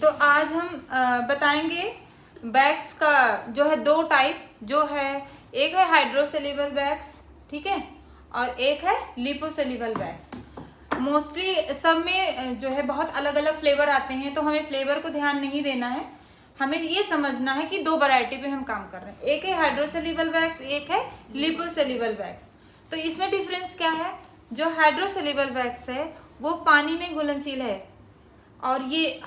तो आज हम बताएंगे बैग्स का जो है दो टाइप, जो है एक है हाइड्रोसेल्युबल बैग्स, ठीक है, और एक है लिपोसेल्युबल बैग्स। मोस्टली सब में जो है बहुत अलग अलग फ्लेवर आते हैं, तो हमें फ्लेवर को ध्यान नहीं देना है, हमें ये समझना है कि दो वैरायटी पे हम काम कर रहे हैं। एक है हाइड्रोसेल्युबल बैग्स, एक है लिपोसेल्युबल बैग्स। तो इसमें डिफरेंस क्या है? जो हाइड्रोसेल्युबल बैग्स है वो पानी में घुलनशील है, और ये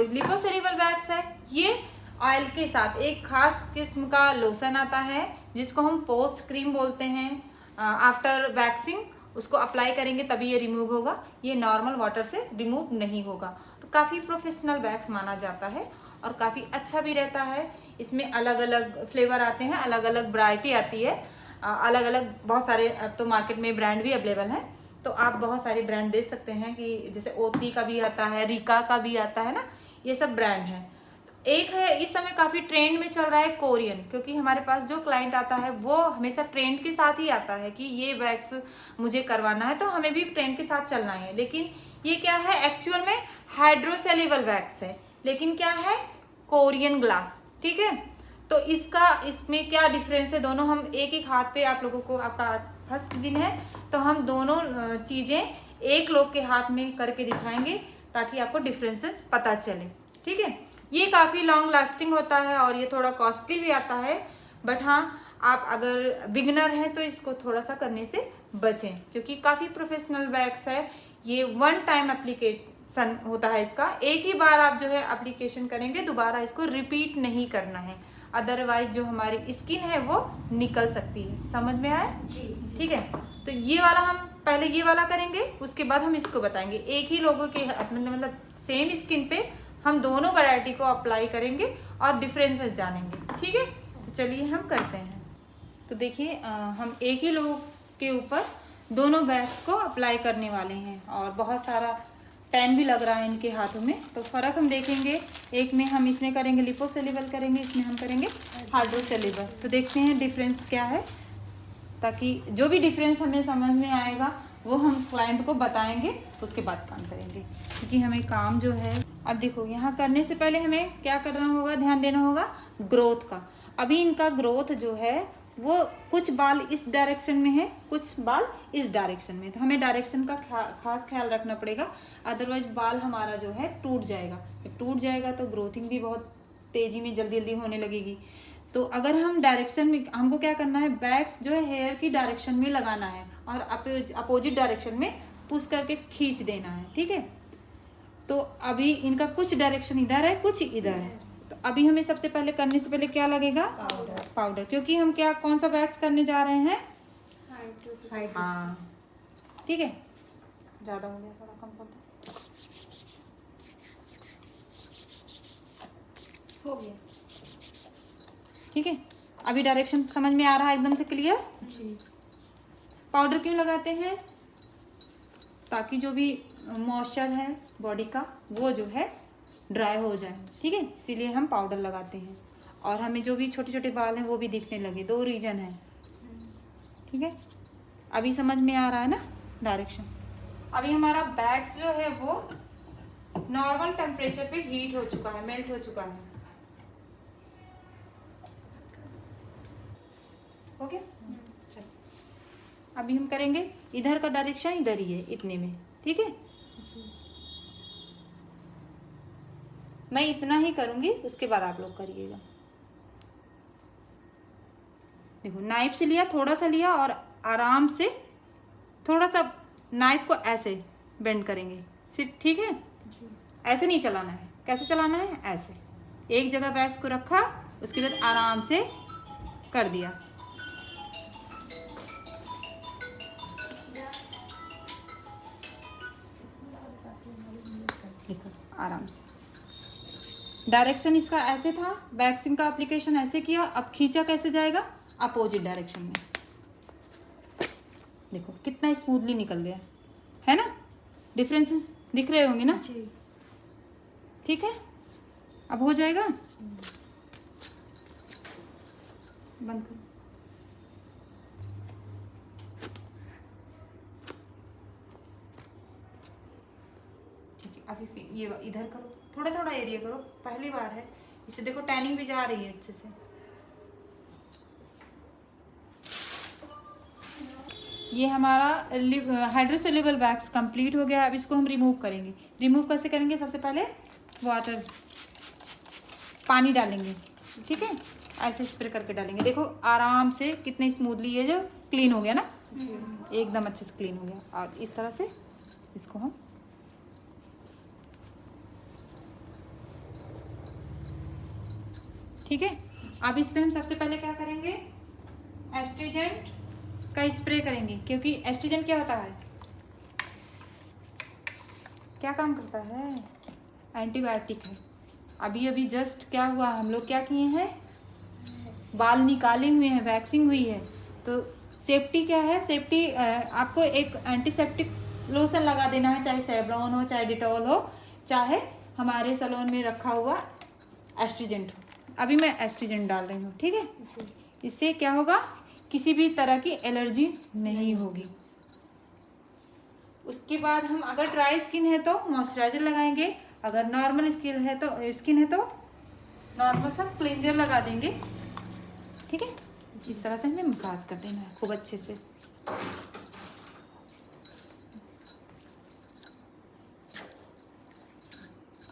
लिपोसेल्युबल बैग्स है, ये ऑयल के साथ एक खास किस्म का लोशन आता है जिसको हम पोस्ट क्रीम बोलते हैं। आफ्टर वैक्सिंग उसको अप्लाई करेंगे तभी ये रिमूव होगा, ये नॉर्मल वाटर से रिमूव नहीं होगा। तो काफ़ी प्रोफेशनल बैग्स माना जाता है और काफ़ी अच्छा भी रहता है। इसमें अलग अलग फ्लेवर आते हैं, अलग अलग वैरायटी आती है, अलग अलग बहुत सारे तो मार्केट में ब्रांड भी अवेलेबल हैं। तो आप बहुत सारे ब्रांड देख सकते हैं कि जैसे ओती का भी आता है, रिका का भी आता है ना, ये सब ब्रांड है। तो एक है इस समय काफ़ी ट्रेंड में चल रहा है कोरियन, क्योंकि हमारे पास जो क्लाइंट आता है वो हमेशा ट्रेंड के साथ ही आता है कि ये वैक्स मुझे करवाना है, तो हमें भी ट्रेंड के साथ चलना है। लेकिन ये क्या है, एक्चुअल में हाइड्रोसेल्युबल वैक्स है, लेकिन क्या है, कोरियन ग्लास, ठीक है। तो इसमें क्या डिफरेंस है, दोनों हम एक एक हाथ पे, आप लोगों को, आपका फर्स्ट दिन है तो हम दोनों चीजें एक लोग के हाथ में करके दिखाएंगे ताकि आपको डिफरेंसेस पता चले, ठीक है। ये काफ़ी लॉन्ग लास्टिंग होता है और ये थोड़ा कॉस्टली भी आता है, बट हाँ, आप अगर बिगिनर हैं तो इसको थोड़ा सा करने से बचें, क्योंकि काफ़ी प्रोफेशनल बैग्स है। ये वन टाइम एप्लीकेशन होता है इसका, एक ही बार आप जो है एप्लीकेशन करेंगे, दोबारा इसको रिपीट नहीं करना है, अदरवाइज जो हमारी स्किन है वो निकल सकती है। समझ में आया जी? ठीक है, तो ये वाला हम पहले ये वाला करेंगे, उसके बाद हम इसको बताएंगे। एक ही लोगों के मतलब सेम स्किन पे हम दोनों वैरायटी को अप्लाई करेंगे और डिफरेंसेस जानेंगे, ठीक है। तो चलिए हम करते हैं। तो देखिए, हम एक ही लोगों के ऊपर दोनों बैग्स को अप्लाई करने वाले हैं और बहुत सारा टाइम भी लग रहा है इनके हाथों में। तो फ़र्क हम देखेंगे, एक में हम इसमें करेंगे लिपोसेल्युबल करेंगे, इसमें हम करेंगे हाइड्रोसेल्युबल। तो देखते हैं डिफरेंस क्या है, ताकि जो भी डिफरेंस हमें समझ में आएगा वो हम क्लाइंट को बताएंगे, उसके बाद काम करेंगे, क्योंकि हमें काम जो है, अब देखो यहाँ करने से पहले हमें क्या करना होगा, ध्यान देना होगा ग्रोथ का। अभी इनका ग्रोथ जो है वो कुछ बाल इस डायरेक्शन में है, कुछ बाल इस डायरेक्शन में, तो हमें डायरेक्शन का खास ख्याल रखना पड़ेगा, अदरवाइज बाल हमारा जो है टूट जाएगा। जब टूट जाएगा तो ग्रोथिंग भी बहुत तेज़ी में जल्दी जल्दी होने लगेगी। तो अगर हम डायरेक्शन में, हमको क्या करना है, बैग्स जो है हेयर की डायरेक्शन में लगाना है और अपोजिट डायरेक्शन में पुश करके खींच देना है, ठीक है। तो अभी इनका कुछ डायरेक्शन इधर है, कुछ इधर है। तो अभी हमें सबसे पहले करने से पहले क्या लगेगा, पाउडर, क्योंकि हम क्या, कौन सा वैक्स करने जा रहे हैं, हाँ, ठीक है। ज़्यादा हो गया, थोड़ा कम कर दो, हो गया, ठीक है। अभी डायरेक्शन समझ में आ रहा है एकदम से क्लियर। पाउडर क्यों लगाते हैं, ताकि जो भी मॉइस्चर है बॉडी का वो जो है ड्राई हो जाए, ठीक है, इसीलिए हम पाउडर लगाते हैं। और हमें जो भी छोटे छोटे बाल हैं वो भी दिखने लगे, दो रीजन है, ठीक है। अभी समझ में आ रहा है ना डायरेक्शन। अभी हमारा बैग्स जो है वो नॉर्मल टेम्परेचर पे हीट हो चुका है, मेल्ट हो चुका है, ओके। चलो अभी हम करेंगे, इधर का डायरेक्शन इधर ही है, इतने में, ठीक है। मैं इतना ही करूंगी, उसके बाद आप लोग करिएगा। देखो, नाइफ से लिया, थोड़ा सा लिया और आराम से थोड़ा सा नाइफ को ऐसे बेंड करेंगे, सिर्फ, ठीक है। ऐसे नहीं चलाना है, कैसे चलाना है, ऐसे एक जगह बैग्स को रखा, उसके बाद आराम से कर दिया, आराम से। डायरेक्शन इसका ऐसे था, वैक्सिंग का एप्लीकेशन ऐसे किया, अब खींचा कैसे जाएगा, अपोजिट डायरेक्शन में। देखो कितना स्मूथली निकल गया है ना, डिफरेंसेस दिख रहे होंगे ना जी, ठीक है। अब हो जाएगा, बंद करो। ठीक है, अभी ये इधर करो, थोड़ा थोड़ा एरिया करो, पहली बार है, इससे देखो टैनिंग भी जा रही है अच्छे से। ये हमारा हाइड्रोसोल्यूबल वैक्स कंप्लीट हो गया। अब इसको हम रिमूव करेंगे। रिमूव कैसे करेंगे? सबसे पहले वाटर, पानी डालेंगे, ठीक है, ऐसे स्प्रे करके डालेंगे। देखो आराम से कितने स्मूथली ये जो क्लीन हो गया ना, एकदम अच्छे से क्लीन हो गया। और इस तरह से इसको हम ठीक है। अब इस पे हम सबसे पहले क्या करेंगे? एस्ट्रीजेंट का स्प्रे करेंगे, क्योंकि एस्ट्रीजेंट क्या होता है, क्या काम करता है? एंटीबायोटिक है। अभी अभी जस्ट क्या हुआ, हम लोग क्या किए हैं, बाल निकाले हुए हैं, वैक्सिंग हुई है, तो सेफ्टी क्या है? सेफ्टी आपको एक एंटीसेप्टिक लोशन लगा देना है, चाहे सेवलॉन हो, चाहे डिटॉल हो, चाहे हमारे सैलून में रखा हुआ एस्ट्रीजेंट हो। अभी मैं एस्ट्रीजेंट डाल रही हूँ, ठीक है। इससे क्या होगा, किसी भी तरह की एलर्जी नहीं होगी। उसके बाद हम अगर ड्राई स्किन है तो मॉइस्चराइजर लगाएंगे, अगर नॉर्मल स्किन है तो नॉर्मल सा क्लेंजर लगा देंगे, ठीक है। इस तरह से हमें मसाज कर देना है खूब अच्छे से।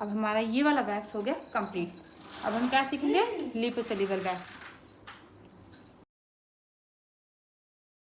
अब हमारा ये वाला वैक्स हो गया कंप्लीट। अब हम क्या सीखेंगे? लिपोसोल्यूबल वैक्स।